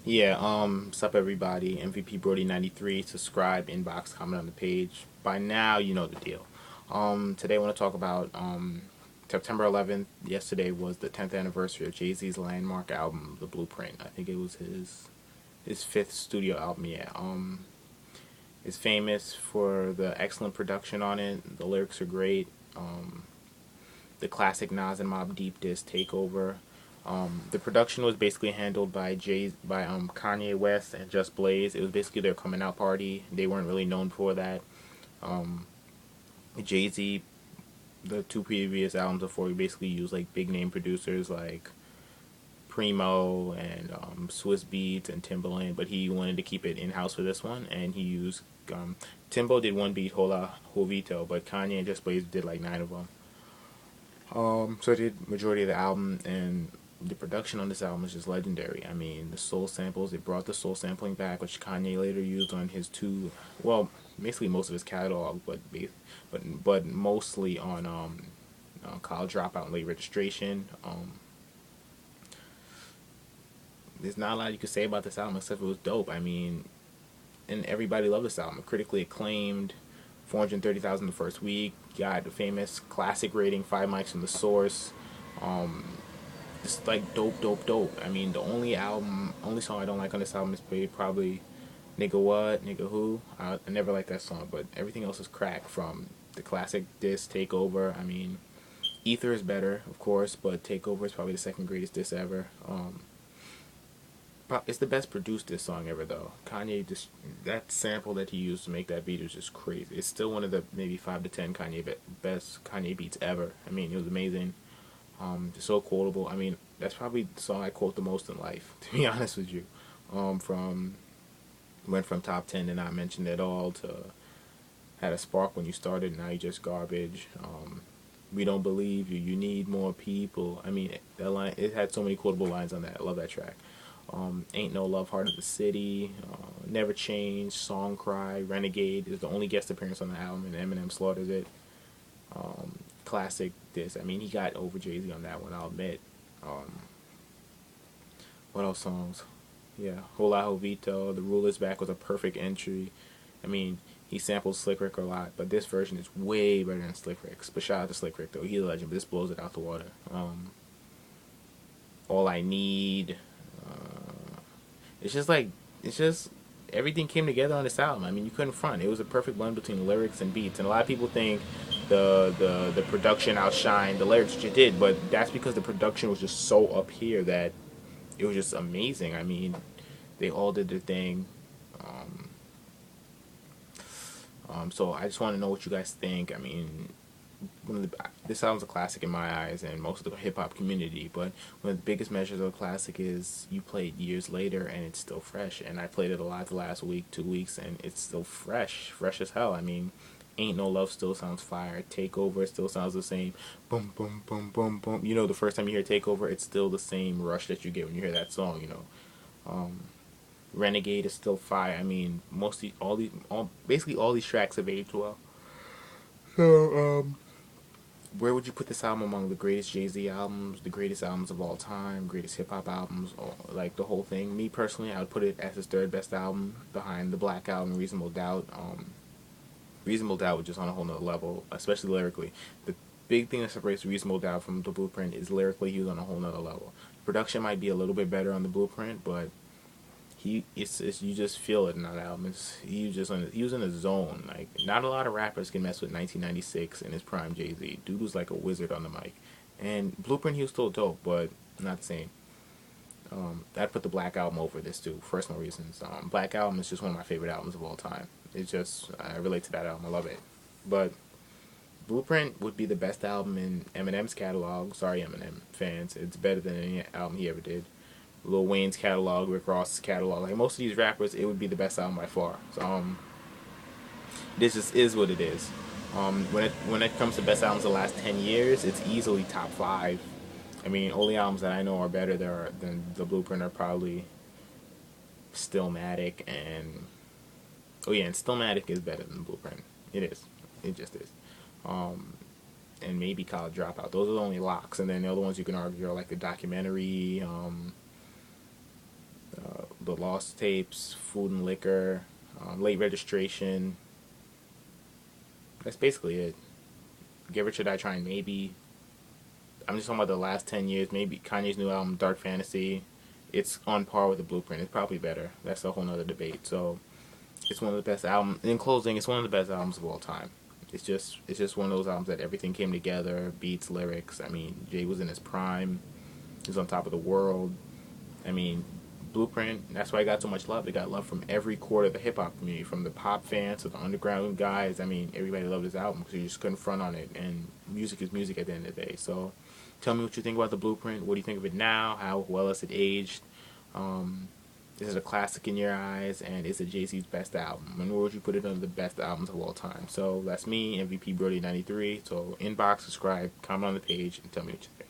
Yeah, what's up everybody? MVP Brody 93, subscribe, inbox, comment on the page. By now you know the deal. Today I want to talk about September 11th. Yesterday was the 10th anniversary of Jay-Z's landmark album, The Blueprint. I think it was his fifth studio album. Yeah. It's famous for the excellent production on it. The lyrics are great. The classic Nas and Mobb Deep diss Takeover. The production was basically handled by Kanye West and Just Blaze. It was basically their coming out party. They weren't really known for that. Jay Z, the two previous albums before, he basically used like big name producers like Primo and Swiss Beats and Timbaland, but he wanted to keep it in house for this one, and he used Timbo did one beat, Hola Jovito, but Kanye and Just Blaze did like nine of them. So I did majority of the album, and the production on this album is just legendary. I mean, the soul samples, it brought the soul sampling back, which Kanye later used on his two, well, basically most of his catalog, but mostly on College Dropout and Late Registration. There's not a lot you could say about this album except it was dope. I mean, and everybody loved this album. Critically acclaimed, 430,000 the first week. Got the famous classic rating, 5 mics from the source. Just like dope, dope, dope. I mean, the only song I don't like on this album is probably "Nigga What," "Nigga Who." I never liked that song, but everything else is crack. From the classic diss "Takeover." I mean, "Ether" is better, of course, but "Takeover" is probably the second greatest diss ever. It's the best produced diss song ever, though. Kanye just that sample that he used to make that beat is just crazy. It's still one of the maybe 5 to 10 best Kanye beats ever. I mean, it was amazing. Just so quotable. I mean, that's probably the song I quote the most in life, to be honest with you. From went from top 10 to not mentioned at all to had a spark when you started, now you just garbage. We don't believe you. You need more people. I mean, that line, it had so many quotable lines on that. I love that track. Ain't No Love, Heart of the City, Never Change, Song Cry, Renegade is the only guest appearance on the album, and Eminem slaughters it. Classic this. I mean, he got over Jay Z on that one, I'll admit. What else songs? Yeah, Hola Jovito, The Rule Is Back was a perfect entry. I mean, he sampled Slick Rick a lot, but this version is way better than Slick Rick's. But shout out to Slick Rick, though. He's a legend, but this blows it out the water. All I Need. It's just like, it's just, everything came together on this album. I mean, you couldn't front. It was a perfect blend between lyrics and beats. And a lot of people think the production outshined the lyrics, which it did, but that's because the production was just so up here that it was just amazing. I mean, they all did their thing. So I just want to know what you guys think. I mean, this album's a classic in my eyes and most of the hip hop community. But one of the biggest measures of a classic is you play it years later and it's still fresh. And I played it a lot the last week, 2 weeks, and it's still fresh, fresh as hell. I mean, Ain't No Love still sounds fire. Takeover still sounds the same. Boom, boom, boom, boom, boom. You know, the first time you hear Takeover, it's still the same rush that you get when you hear that song. You know, Renegade is still fire. I mean, mostly basically all these tracks have aged well. So, where would you put this album among the greatest Jay Z albums, the greatest albums of all time, greatest hip hop albums, or like the whole thing? Me personally, I would put it as his third best album behind the Black Album, Reasonable Doubt. Reasonable Doubt was just on a whole nother level, especially lyrically. The big thing that separates Reasonable Doubt from the Blueprint is lyrically he was on a whole nother level. Production might be a little bit better on the Blueprint, but it's you just feel it in that album. He was in a zone. Like not a lot of rappers can mess with 1996 in his prime Jay Z. Dude was like a wizard on the mic, and Blueprint he was still dope, but not the same. I'd put the Black Album over this too, for personal reasons. Black Album is just one of my favorite albums of all time. It's just I relate to that album. I love it, but Blueprint would be the best album in Eminem's catalog. Sorry, Eminem fans, it's better than any album he ever did. Lil Wayne's catalog, Rick Ross's catalog. Like most of these rappers, it would be the best album by far. So, this just is what it is. When it comes to best albums of the last 10 years, it's easily top five. I mean, only albums that I know are better than the Blueprint are probably Stillmatic and oh yeah, and Stillmatic is better than Blueprint. It is. It just is. And maybe College Dropout. Those are the only locks. And then the other ones you can argue are like the documentary, The Lost Tapes, Food and Liquor, Late Registration. That's basically it. Get Rich or Die Trying, maybe. I'm just talking about the last 10 years. Maybe Kanye's new album, Dark Fantasy. It's on par with The Blueprint. It's probably better. That's a whole nother debate. So it's one of the best albums. In closing, it's one of the best albums of all time. It's just one of those albums that everything came together, beats, lyrics. I mean, Jay was in his prime. He was on top of the world. I mean, Blueprint, that's why it got so much love. It got love from every quarter of the hip hop community, from the pop fans to the underground guys. I mean, everybody loved his album because you just couldn't front on it. And music is music at the end of the day. So tell me what you think about the Blueprint. What do you think of it now? How well has it aged? Um, is it a classic in your eyes? And is it Jay-Z's best album? And where would you put it under the best albums of all time? So that's me, MVP Brody 93. So inbox, subscribe, comment on the page, and tell me what you think.